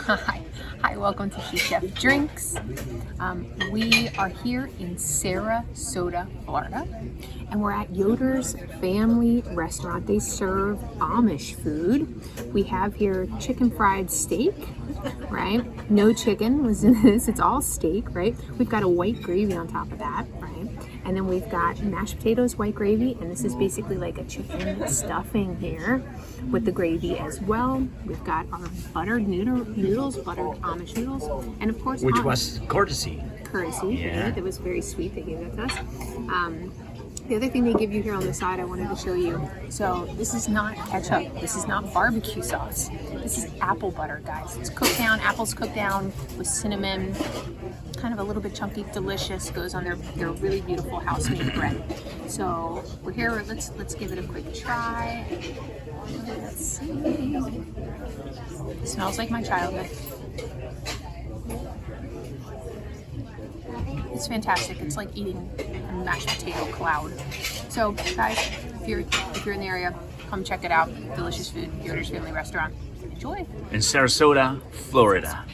Hi, welcome to She Chef Drinks. We are here in Sarasota, Florida, and we're at Yoder's family restaurant. They serve Amish food. We have here chicken fried steak, right? No chicken was in this, it's all steak, right? We've got a white gravy on top of that, right? And then we've got mashed potatoes, white gravy, and this is basically like a chicken stuffing here with the gravy as well. We've got our buttered noodles, buttered Amish noodles, and of course, which was courtesy. Yeah. Right? That was very sweet. They gave that to us. The other thing they give you here on the side I wanted to show you. So this is not ketchup. This is not barbecue sauce. This is apple butter, guys. It's cooked down, apples cooked down with cinnamon, kind of a little bit chunky, delicious. Goes on their really beautiful house-made bread. So we're here. Let's give it a quick try. Let's see. It smells like my childhood. It's fantastic. It's like eating a mashed potato cloud. So guys, if you're in the area, come check it out. Delicious food, Yoder's Family Restaurant. Enjoy. In Sarasota, Florida.